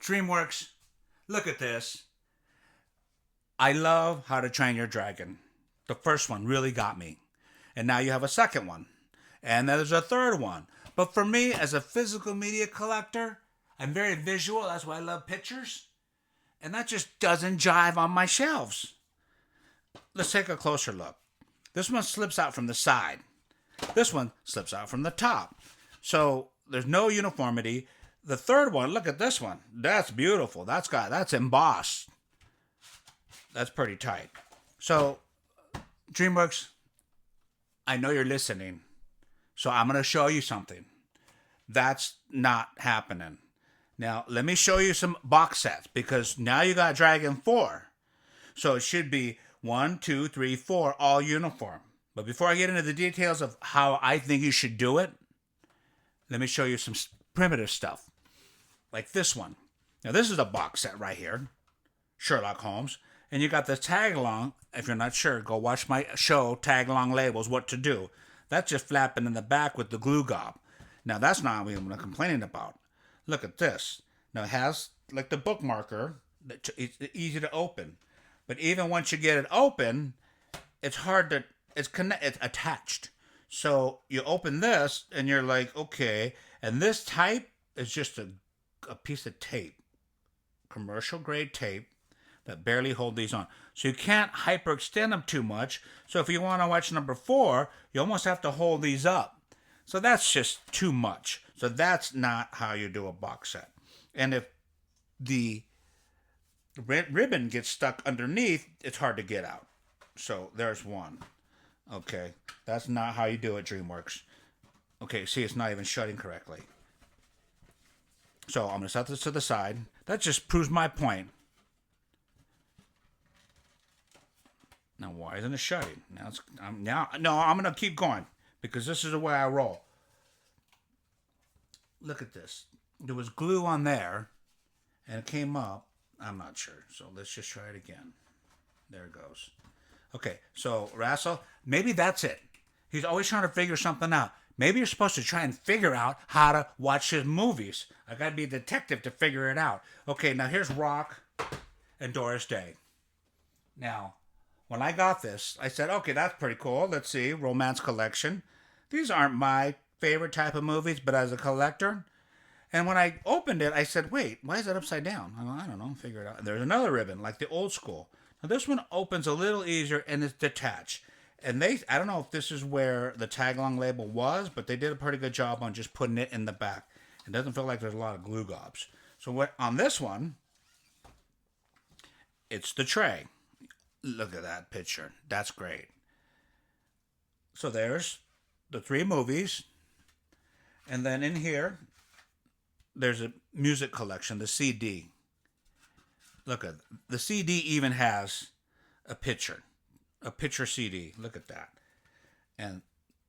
DreamWorks, look at this. I love How to Train Your Dragon. The first one really got me. And now you have a second one. And then there's a third one. But for me, as a physical media collector, I'm very visual. That's why I love pictures. And that just doesn't jive on my shelves. Let's take a closer look. This one slips out from the side. This one slips out from the top. So there's no uniformity. The third one, look at this one. That's beautiful. That's embossed. That's pretty tight. So, DreamWorks, I know you're listening. So I'm going to show you something. That's not happening. Now, let me show you some box sets because now you got Dragon 4. So it should be 1, 2, 3, 4, all uniform. But before I get into the details of how I think you should do it, let me show you some primitive stuff. Like this one. Now, this is a box set right here. Sherlock Holmes. And you got the tag along. If you're not sure, go watch my show, Tag Along Labels, What to Do. That's just flapping in the back with the glue gob. Now, that's not what I'm complaining about. Look at this. Now, it has like the bookmarker. It's easy to open. But even once you get it open, it's hard to, it's attached. So you open this and you're like, okay. And this type is just a piece of tape. Commercial grade tape that barely hold these on. So you can't hyperextend them too much. So if you want to watch number 4, you almost have to hold these up. So that's just too much. So that's not how you do a box set. And if the ribbon gets stuck underneath, it's hard to get out. So there's one. Okay, that's not how you do it, DreamWorks. Okay, see, it's not even shutting correctly. So I'm going to set this to the side. That just proves my point. Now, why isn't it shutting? I'm going to keep going because this is the way I roll. Look at this. There was glue on there, and it came up. I'm not sure, so let's just try it again. There it goes. Okay, so Russell, maybe that's it. He's always trying to figure something out. Maybe you're supposed to try and figure out how to watch his movies. I got to be a detective to figure it out. Okay, now here's Rock and Doris Day. Now, when I got this, I said, okay, that's pretty cool. Let's see, romance collection. These aren't my favorite type of movies, but as a collector. And when I opened it, I said, wait, why is that upside down? I don't know, figure it out. And there's another ribbon, like the old school. Now this one opens a little easier and it's detached. And I don't know if this is where the tag-along label was, but they did a pretty good job on just putting it in the back. It doesn't feel like there's a lot of glue gobs. So on this one, it's the tray. Look at that picture. That's great. So there's the 3 movies. And then in here, there's a music collection, the CD. Look at the CD even has a picture CD. Look at that. And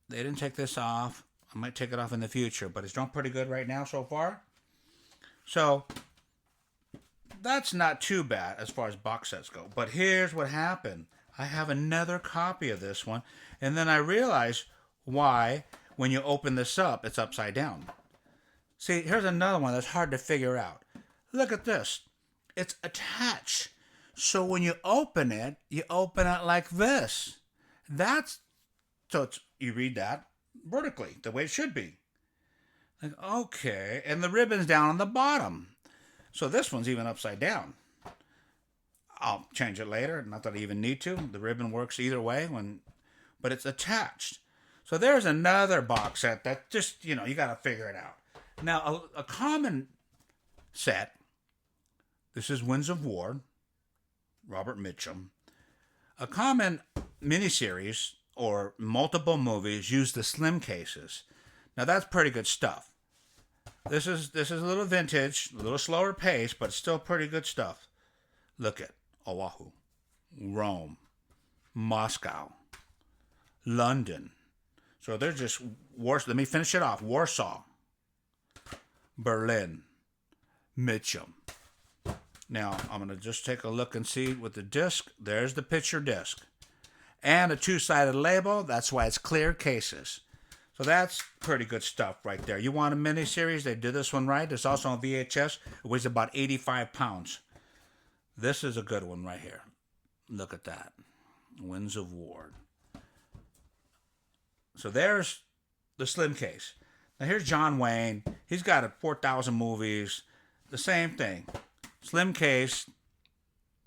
they didn't take this off. I might take it off in the future, but it's doing pretty good right now so far. So that's not too bad as far as box sets go. But here's what happened. I have another copy of this one, and then I realized why when you open this up, it's upside down. See, here's another one that's hard to figure out. Look at this. It's attached. So when you open it like this. You read that vertically, the way it should be. Like, okay, and the ribbon's down on the bottom. So this one's even upside down. I'll change it later, not that I even need to. The ribbon works either way, but it's attached. So there's another box set that just, you got to figure it out. Now, a common set, this is Winds of War, Robert Mitchum. A common miniseries or multiple movies use the slim cases. Now, that's pretty good stuff. This is a little vintage, a little slower pace, but still pretty good stuff. Look at Oahu, Rome, Moscow, London. So they're just let me finish it off. Warsaw, Berlin, Mitchum. Now, I'm going to just take a look and see with the disc. There's the picture disc. And a 2-sided label. That's why it's clear cases. So that's pretty good stuff right there. You want a miniseries? They did this one right. It's also on VHS. It weighs about 85 pounds. This is a good one right here. Look at that. Winds of War. So there's the slim case. Now here's John Wayne. He's got 4,000 movies. The same thing. Slim case,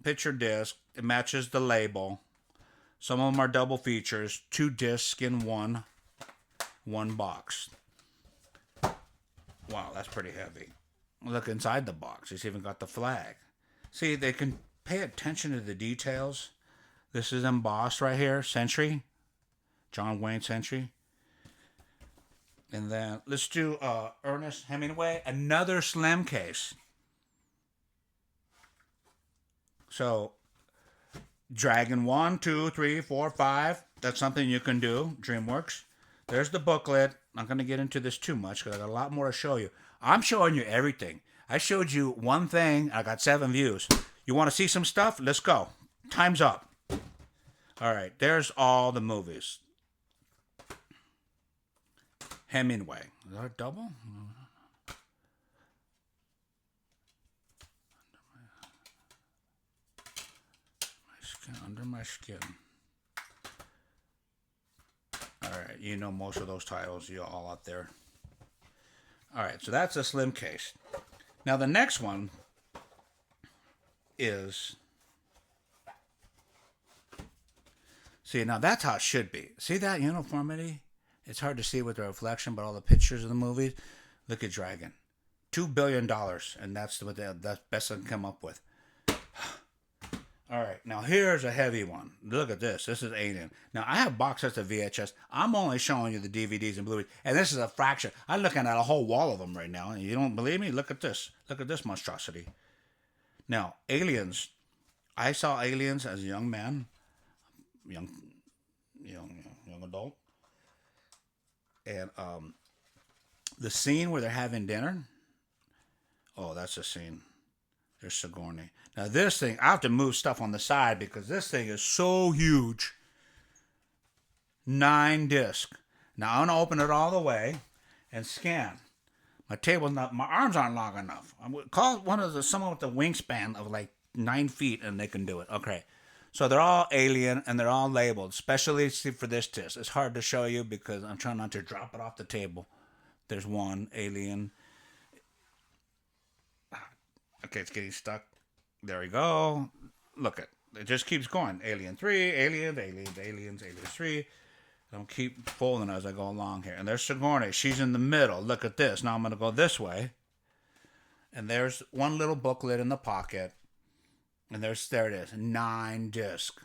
picture disc. It matches the label. Some of them are double features. 2 discs in one box. Wow, that's pretty heavy. Look inside the box. It's even got the flag. See, they can pay attention to the details. This is embossed right here. Century. John Wayne Century. And then let's do Ernest Hemingway. Another slim case. So, Dragon 1, 2, 3, 4, 5. That's something you can do. DreamWorks. There's the booklet. I'm not going to get into this too much because I got a lot more to show you. I'm showing you everything. I showed you one thing. I got 7 views. You want to see some stuff? Let's go. Time's up. All right. There's all the movies. Hemingway. Is that a double? Under my skin. All right, you know most of those titles, you all out there. All right, so that's a slim case. Now the next one is, see, now that's how it should be. See that uniformity? It's hard to see with the reflection, but all the pictures of the movies. Look at Dragon, $2 billion, and that's what that's best I can come up with. All right, now here's a heavy one. Look at this. This is Alien. Now, I have box sets of VHS. I'm only showing you the DVDs and Blu-rays, and this is a fraction. I'm looking at a whole wall of them right now, and you don't believe me? Look at this. Look at this monstrosity. Now, Aliens. I saw Aliens as a young man, young adult, and the scene where they're having dinner. Oh, that's a scene. There's Sigourney. Now this thing, I have to move stuff on the side because this thing is so huge. 9 disc. Now I'm gonna open it all the way and scan. My arms aren't long enough. Call someone with a wingspan of like 9 feet and they can do it. Okay. So they're all Alien and they're all labeled, especially for this disc. It's hard to show you because I'm trying not to drop it off the table. There's one Alien. Okay, it's getting stuck. There we go. Look it just keeps going. Alien 3, Aliens, 3. I'll keep folding as I go along here. And there's Sigourney. She's in the middle. Look at this. Now I'm going to go this way. And there's one little booklet in the pocket. And there it is. 9 disc.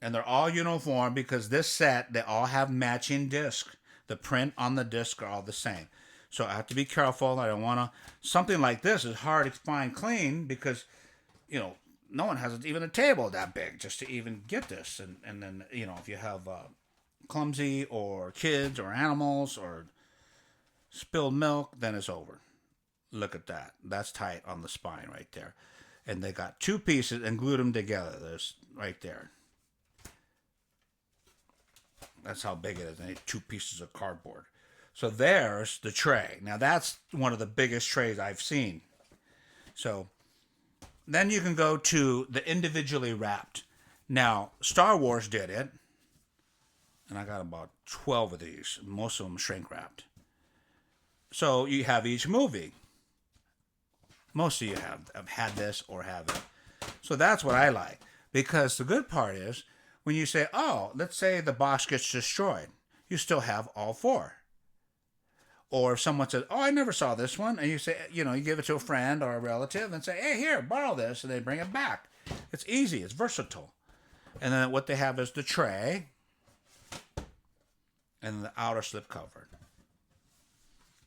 And they're all uniform because this set, they all have matching disc. The print on the disc are all the same. So I have to be careful. I don't want to. Something like this is hard to find clean because, no one has even a table that big just to even get this. And then, if you have clumsy or kids or animals or spilled milk, then it's over. Look at that. That's tight on the spine right there. And they got 2 pieces and glued them together. There's right there. That's how big it is. They need 2 pieces of cardboard. So there's the tray. Now that's one of the biggest trays I've seen. So then you can go to the individually wrapped. Now, Star Wars did it. And I got about 12 of these. Most of them shrink wrapped. So you have each movie. Most of you have had this or have it. So that's what I like. Because the good part is when you say, let's say the box gets destroyed. You still have all 4. Or if someone says, I never saw this one. And you say, you give it to a friend or a relative and say, hey, here, borrow this. And they bring it back. It's easy. It's versatile. And then what they have is the tray and the outer slip cover.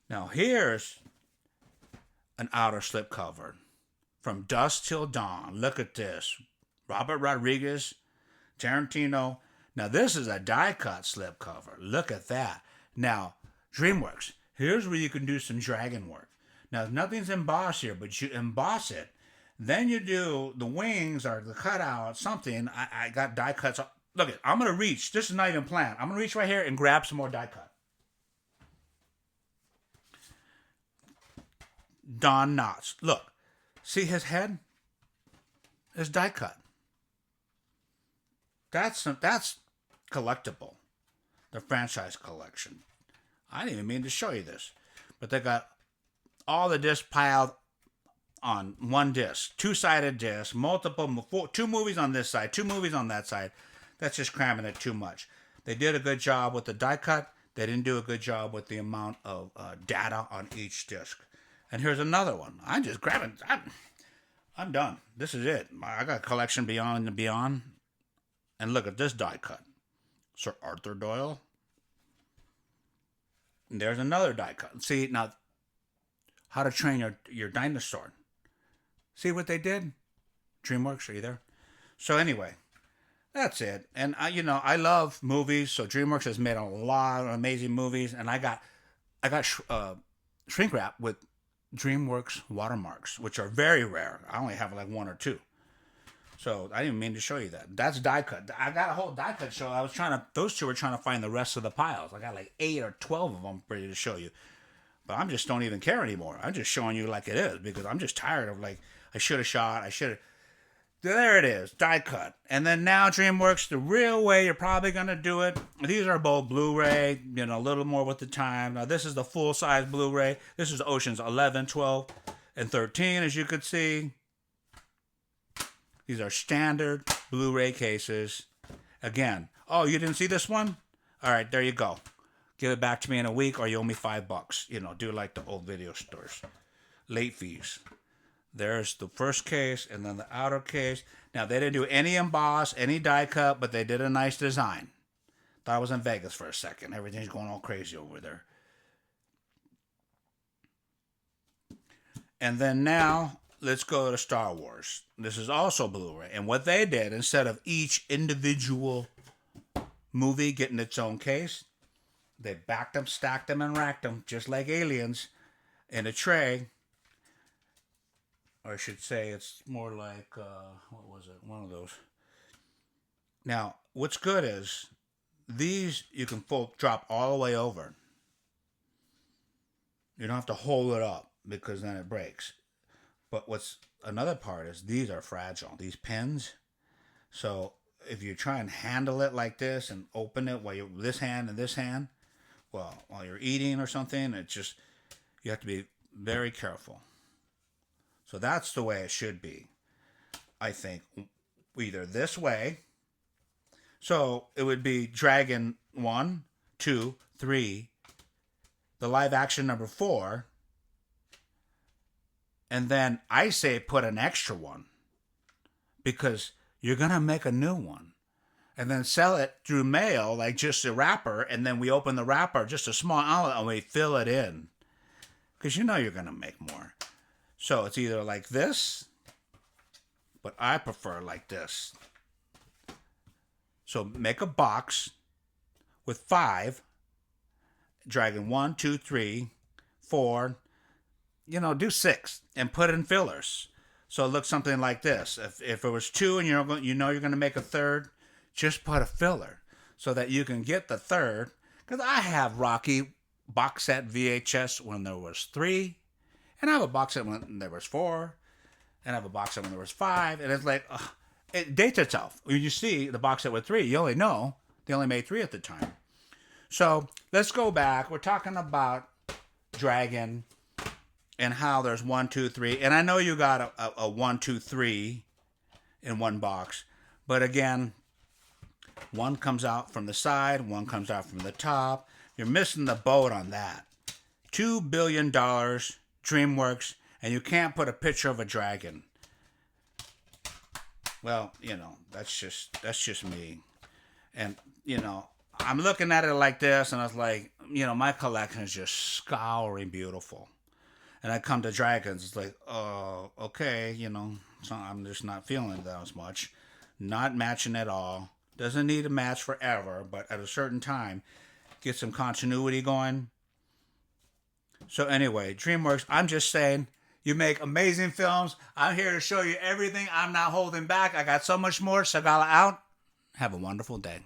Now here's an outer slip cover. From Dusk Till Dawn. Look at this. Robert Rodriguez, Tarantino. Now this is a die-cut slip cover. Look at that. Now, DreamWorks. Here's where you can do some dragon work. Now, nothing's embossed here, but you emboss it. Then you do the wings or the cutout, something. I got die cuts Look it. I'm gonna reach. This is not even planned. I'm gonna reach right here and grab some more die cut. Don Knotts. Look. See his head? Is die cut. That's collectible. The franchise collection. I didn't even mean to show you this, but they got all the discs piled on one disc, two-sided disc, two movies on this side, two movies on that side. That's just cramming it too much. They did a good job with the die cut. They didn't do a good job with the amount of data on each disc. And here's another one. I'm just grabbing. I'm done. This is it. I got a collection beyond and beyond. And look at this die cut. Sir Arthur Doyle. And there's another die cut. See, now, How to Train Your Dinosaur. See what they did? DreamWorks, are you there? So anyway, that's it. And I love movies. So DreamWorks has made a lot of amazing movies. And I got shrink wrap with DreamWorks watermarks, which are very rare. I only have like one or two. So I didn't mean to show you that. That's die cut. I got a whole die cut show. Those two were trying to find the rest of the piles. I got like 8 or 12 of them ready to show you. But I'm just don't even care anymore. I'm just showing you like it is because I'm just tired of like, I should have. There it is, die cut. And then now DreamWorks, the real way you're probably going to do it. These are both Blu-ray, a little more with the time. Now this is the full-size Blu-ray. This is Oceans 11, 12, and 13, as you could see. These are standard Blu-ray cases. Again, oh, you didn't see this one? All right, there you go. Give it back to me in a week or you owe me $5. Do like the old video stores. Late fees. There's the first case and then the outer case. Now, they didn't do any emboss, any die cut, but they did a nice design. Thought I was in Vegas for a second. Everything's going all crazy over there. And then now, let's go to Star Wars. This is also Blu-ray. And what they did, instead of each individual movie getting its own case, they backed them, stacked them, and racked them, just like Aliens, in a tray. Or I should say it's more like, what was it? One of those. Now, what's good is, these you can drop all the way over. You don't have to hold it up, because then it breaks. But what's another part is, these are fragile. These pins. So, if you try and handle it like this, and open it while you're this hand and this hand, well, while you're eating or something, you have to be very careful. So that's the way it should be, I think. Either this way. So it would be Dragon 1, 2, 3, the live action number 4, and then I say put an extra one because you're going to make a new one. And then sell it through mail, like just a wrapper, and then we open the wrapper, just a small envelope, and we fill it in. Because you're going to make more. So it's either like this, but I prefer like this. So make a box with 5, Dragon 1, 2, 3, 4, do 6, and put in fillers. So it looks something like this. If it was 2 and you're going to make a third, just put a filler so that you can get the third. Because I have Rocky box set VHS when there was 3. And I have a box set when there was 4. And I have a box set when there was 5. And it's like, it dates itself. When you see the box set with 3, you only know they only made 3 at the time. So let's go back. We're talking about Dragon and how there's 1, 2, 3. And I know you got a 1, 2, 3 in one box. But again, one comes out from the side, one comes out from the top. You're missing the boat on that. $2 billion, DreamWorks, and you can't put a picture of a dragon. Well, that's just me. And, I'm looking at it like this, and I was like, my collection is just scouring beautiful. And I come to dragons, it's like, oh, okay, so I'm just not feeling that as much. Not matching at all. Doesn't need to match forever, but at a certain time, get some continuity going. So anyway, DreamWorks, I'm just saying, you make amazing films. I'm here to show you everything. I'm not holding back. I got so much more. Sagala out. Have a wonderful day.